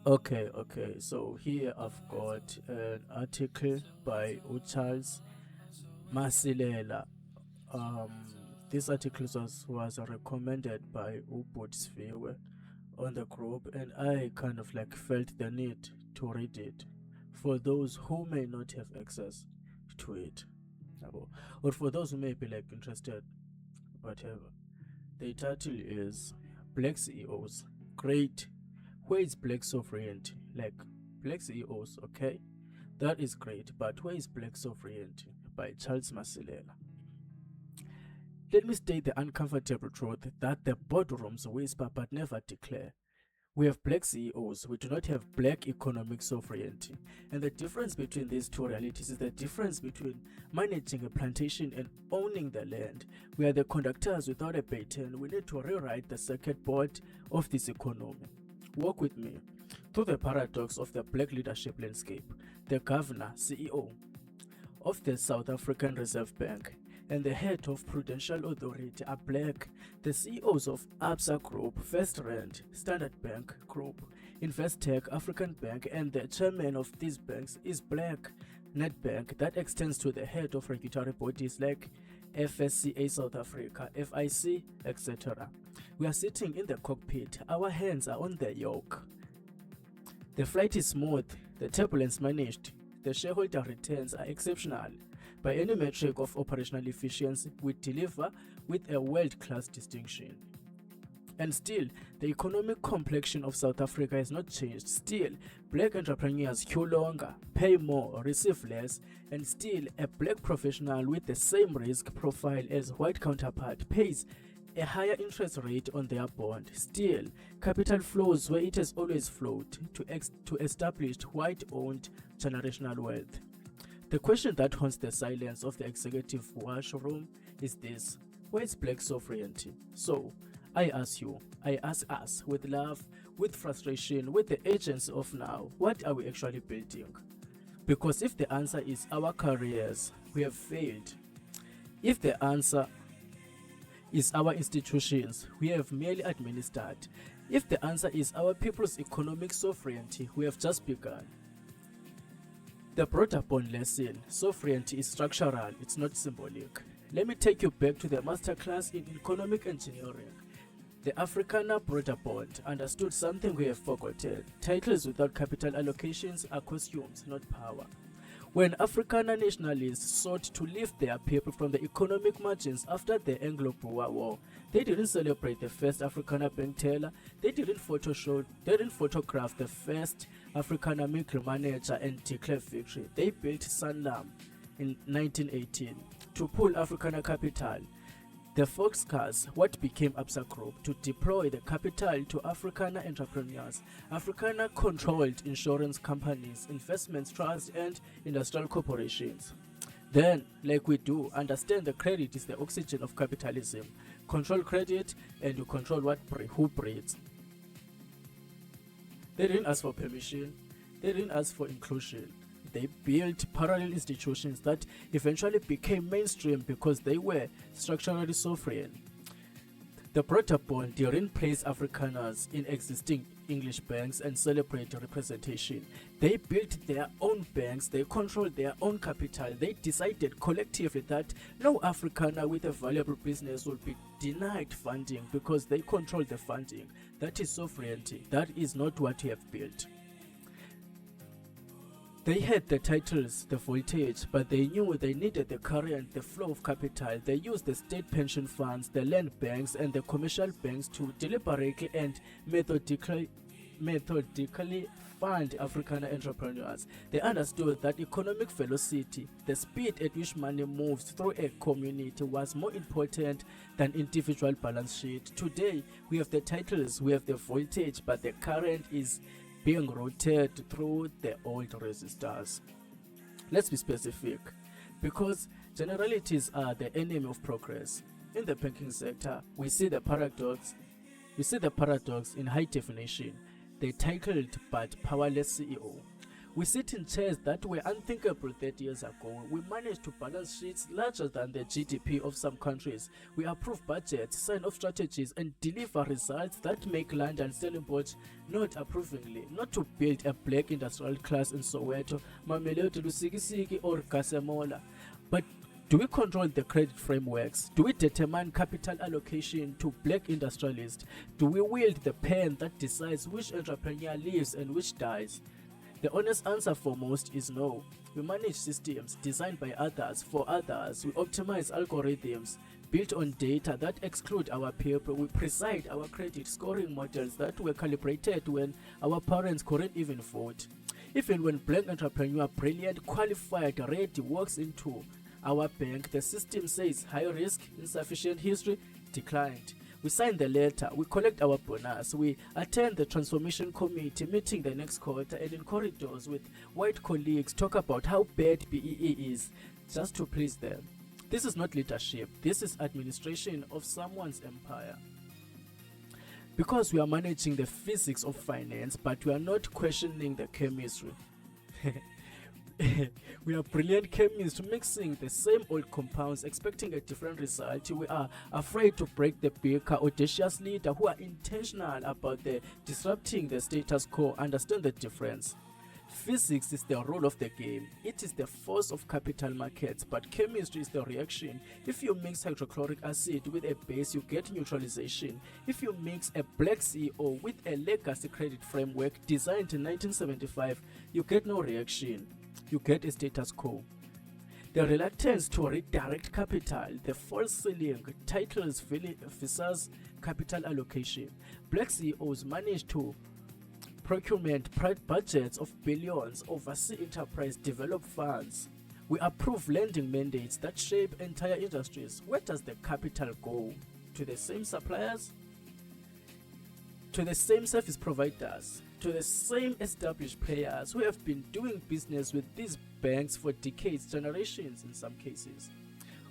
Okay. So here I've got an article by Charles Masilela. Um, this article was recommended by Ubutsviwe on the group, and I kind of like felt the need to read it for those who may not have access to it, yabo, or for those who may be like interested, whatever. The title is Black CEOs. Great. Where is black sovereignty? Like black CEOs, okay? That is great, but where is black sovereignty? By Charles Masilela. Let me state the uncomfortable truth that the boardrooms whisper but never declare. We have black CEOs, we do not have black economic sovereignty. And the difference between these two realities is the difference between managing a plantation and owning the land. We are the conductors without a baton. We need to rewrite the circuit board of this economy. Walk with me through the paradox of the black leadership landscape. The governor, CEO, of the South African Reserve Bank and the head of Prudential Authority are black. The CEOs of Absa Group, First Rand, Standard Bank Group, Investec, African Bank, and the chairman of these banks is black. Nedbank, that extends to the head of regulatory bodies like FSCA South Africa, FIC, etc. We are sitting in the cockpit, our hands are on the yoke. The flight is smooth, the turbulence managed, the shareholder returns are exceptional. By any metric of operational efficiency, we deliver with a world-class distinction. And still, the economic complexion of South Africa has not changed. Still, black entrepreneurs queue longer, pay more, receive less, and still a black professional with the same risk profile as white counterpart pays a higher interest rate on their bond. Still, capital flows where it has always flowed to established white-owned generational wealth. The question that haunts the silence of the executive washroom is this: where is black sovereignty? So, I ask you, I ask us, with love, with frustration, with the urgency of now, what are we actually building? Because if the answer is our careers, we have failed. If the answer is our institutions, we have merely administered. If the answer is our people's economic sovereignty, we have just begun. The broader bond lesson: sovereignty is structural, it's not symbolic. Let me take you back to the masterclass in economic engineering. The Afrikaner broader bond understood something we have forgotten. Titles without capital allocations are costumes, not power. When Afrikaner nationalists sought to lift their people from the economic margins after the Anglo-Boer War, they didn't celebrate the first Afrikaner bank teller, they didn't photograph the first Afrikaner middle manager and declare victory. They built Sanlam in 1918 to pull Afrikaner capital. The Foxcars, what became Absa Group, to deploy the capital to Afrikaner entrepreneurs. Afrikaner controlled insurance companies, investment trusts, and industrial corporations. Then, like we do, understand the credit is the oxygen of capitalism. Control credit and you control who breeds. They didn't ask for permission, they didn't ask for inclusion. They built parallel institutions that eventually became mainstream because they were structurally sovereign. The broader bond didn't place Afrikaners in existing English banks and celebrate representation. They built their own banks, they controlled their own capital. They decided collectively that no Afrikaner with a valuable business will be denied funding because they control the funding. That is sovereignty. That is not what we have built. They had the titles, the voltage, but they knew they needed the current, the flow of capital. They used the state pension funds, the land banks, and the commercial banks to deliberately and methodically fund Afrikaner entrepreneurs. They understood that economic velocity, the speed at which money moves through a community, was more important than individual balance sheet. Today, we have the titles, we have the voltage, but the current is being routed through the old resistors. Let's be specific, because generalities are the enemy of progress. In the banking sector, we see the paradox in high definition: the titled but powerless CEO. We sit in chairs that were unthinkable 30 years ago. We manage to balance sheets larger than the GDP of some countries. We approve budgets, sign off strategies, and deliver results that make London Stellenbosch not approvingly. Not to build a black industrial class in Soweto, Mamelodi, Lusikisiki, or Gasemola, but do we control the credit frameworks? Do we determine capital allocation to black industrialists? Do we wield the pen that decides which entrepreneur lives and which dies? The honest answer for most is no. We manage systems designed by others for others. We optimize algorithms built on data that exclude our people. We preside our credit scoring models that were calibrated when our parents couldn't even vote. Even when black entrepreneur, brilliant, qualified, ready walks into our bank, the system says high risk, insufficient history, declined. We sign the letter, we collect our bonus, we attend the transformation committee meeting the next quarter, and in corridors with white colleagues talk about how bad BEE is, just to please them. This is not leadership, this is administration of someone's empire. Because we are managing the physics of finance, but we are not questioning the chemistry. We are brilliant chemists mixing the same old compounds, expecting a different result. We are afraid to break the beaker, audacious leader who are intentional about disrupting the status quo, understand the difference. Physics is the rule of the game. It is the force of capital markets, but chemistry is the reaction. If you mix hydrochloric acid with a base, you get neutralization. If you mix a black CEO with a legacy credit framework designed in 1975, you get no reaction. You get a status quo. The reluctance to redirect capital, the false ceiling, titles versus capital allocation. Black CEOs manage to procurement budgets of billions, oversee enterprise, develop funds. We approve lending mandates that shape entire industries. Where does the capital go? To the same suppliers? To the same service providers? To the same established players who have been doing business with these banks for decades, generations in some cases.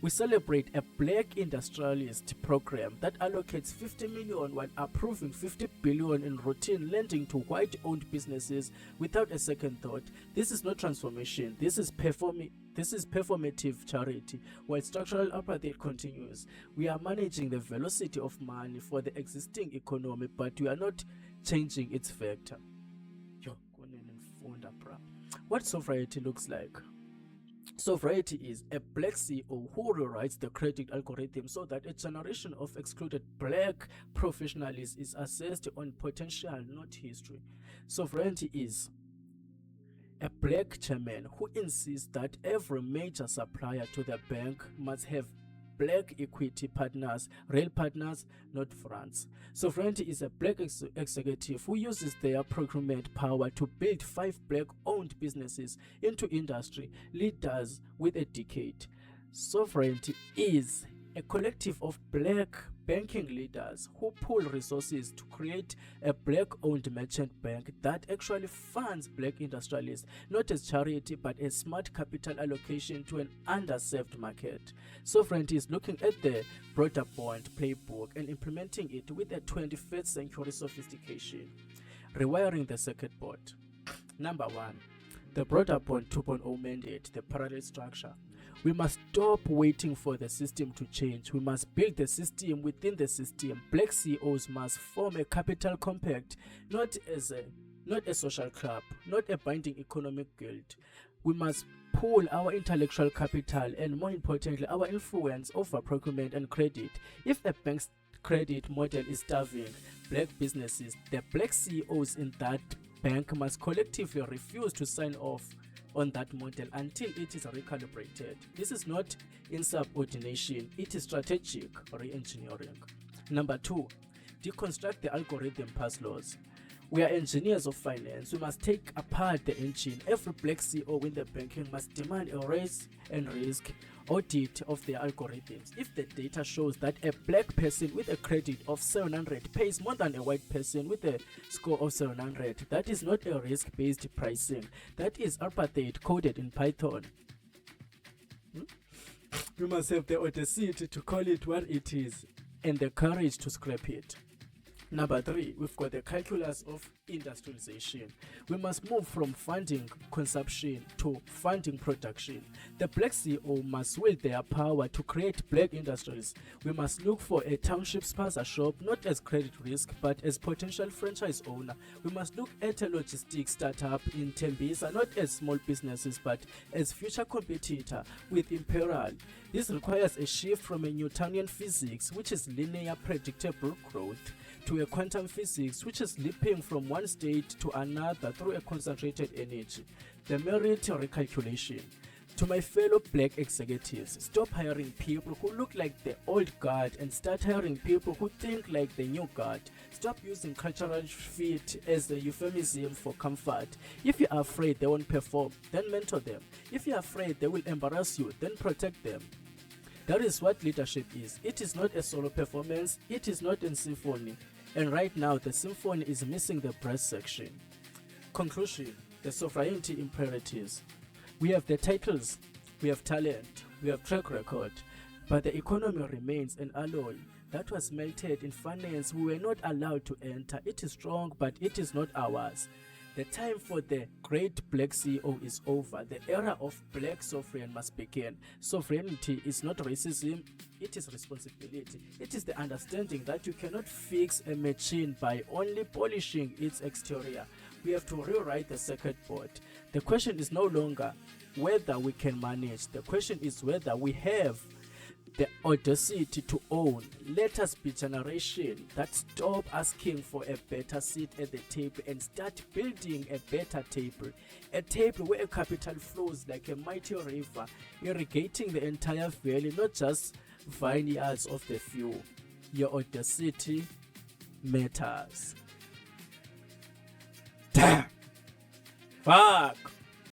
We celebrate a black industrialist program that allocates 50 million while approving 50 billion in routine lending to white-owned businesses without a second thought. This is not transformation. This is performative charity. While structural apartheid continues, we are managing the velocity of money for the existing economy, but we are not changing its vector. What sovereignty looks like. Sovereignty is a black CEO who rewrites the credit algorithm so that a generation of excluded black professionals is assessed on potential, not history. Sovereignty is a black chairman who insists that every major supplier to the bank must have black equity partners, real partners, not fronts. Sovereignty is a black executive who uses their procurement power to build 5 black-owned businesses into industry leaders with a decade. Sovereignty is a collective of black banking leaders who pool resources to create a black-owned merchant bank that actually funds black industrialists, not as charity but as smart capital allocation to an underserved market. Sovereignty is looking at the broader bond playbook and implementing it with a 21st century sophistication. Rewiring the circuit board. Number 1. The broader bond 2.0 mandate, the parallel structure. We must stop waiting for the system to change. We must build the system within the system. Black CEOs must form a capital compact, not a social club, not a binding economic guild. We must pool our intellectual capital and, more importantly, our influence over procurement and credit. If a bank's credit model is starving black businesses, the black CEOs in that bank must collectively refuse to sign off on that model until it is recalibrated. This is not insubordination, it is strategic re-engineering. Number 2, deconstruct the algorithm pass laws. We are engineers of finance. We must take apart the engine. Every black CEO in the banking must demand a raise and risk audit of their algorithms. If the data shows that a black person with a credit of 700 pays more than a white person with a score of 700, that is not a risk-based pricing. That is apartheid coded in Python. We must have the audacity to call it what it is and the courage to scrap it. Number 3, we've got the calculus of industrialization. We must move from funding consumption to funding production. The Black CEO must wield their power to create black industries. We must look for a township sponsorship not as credit risk but as potential franchise owner. We must look at a logistics startup in Tembisa not as small businesses but as future competitor with Imperial. This requires a shift from a Newtonian physics, which is linear predictable growth, to a quantum physics, which is leaping from one state to another through a concentrated energy. The merit recalculation. To my fellow black executives, stop hiring people who look like the old guard and start hiring people who think like the new guard. Stop using cultural fit as a euphemism for comfort. If you are afraid they won't perform, then mentor them. If you are afraid they will embarrass you, then protect them. That is what leadership is. It is not a solo performance, it is not a symphony. And right now, the symphony is missing the brass section. Conclusion, the sovereignty imperatives. We have the titles, we have talent, we have track record, but the economy remains an alloy that was melted in finance. We were not allowed to enter. It is strong, but it is not ours. The time for the great black CEO is over. The era of black sovereign must begin. Sovereignty is not racism, it is responsibility. It is the understanding that you cannot fix a machine by only polishing its exterior. We have to rewrite the circuit board. The question is no longer whether we can manage. The question is whether we have the audacity to own. Let us be generation that stop asking for a better seat at the table and start building a better table. A table where capital flows like a mighty river, irrigating the entire valley, not just vineyards of the few. Your audacity matters. Damn! Fuck!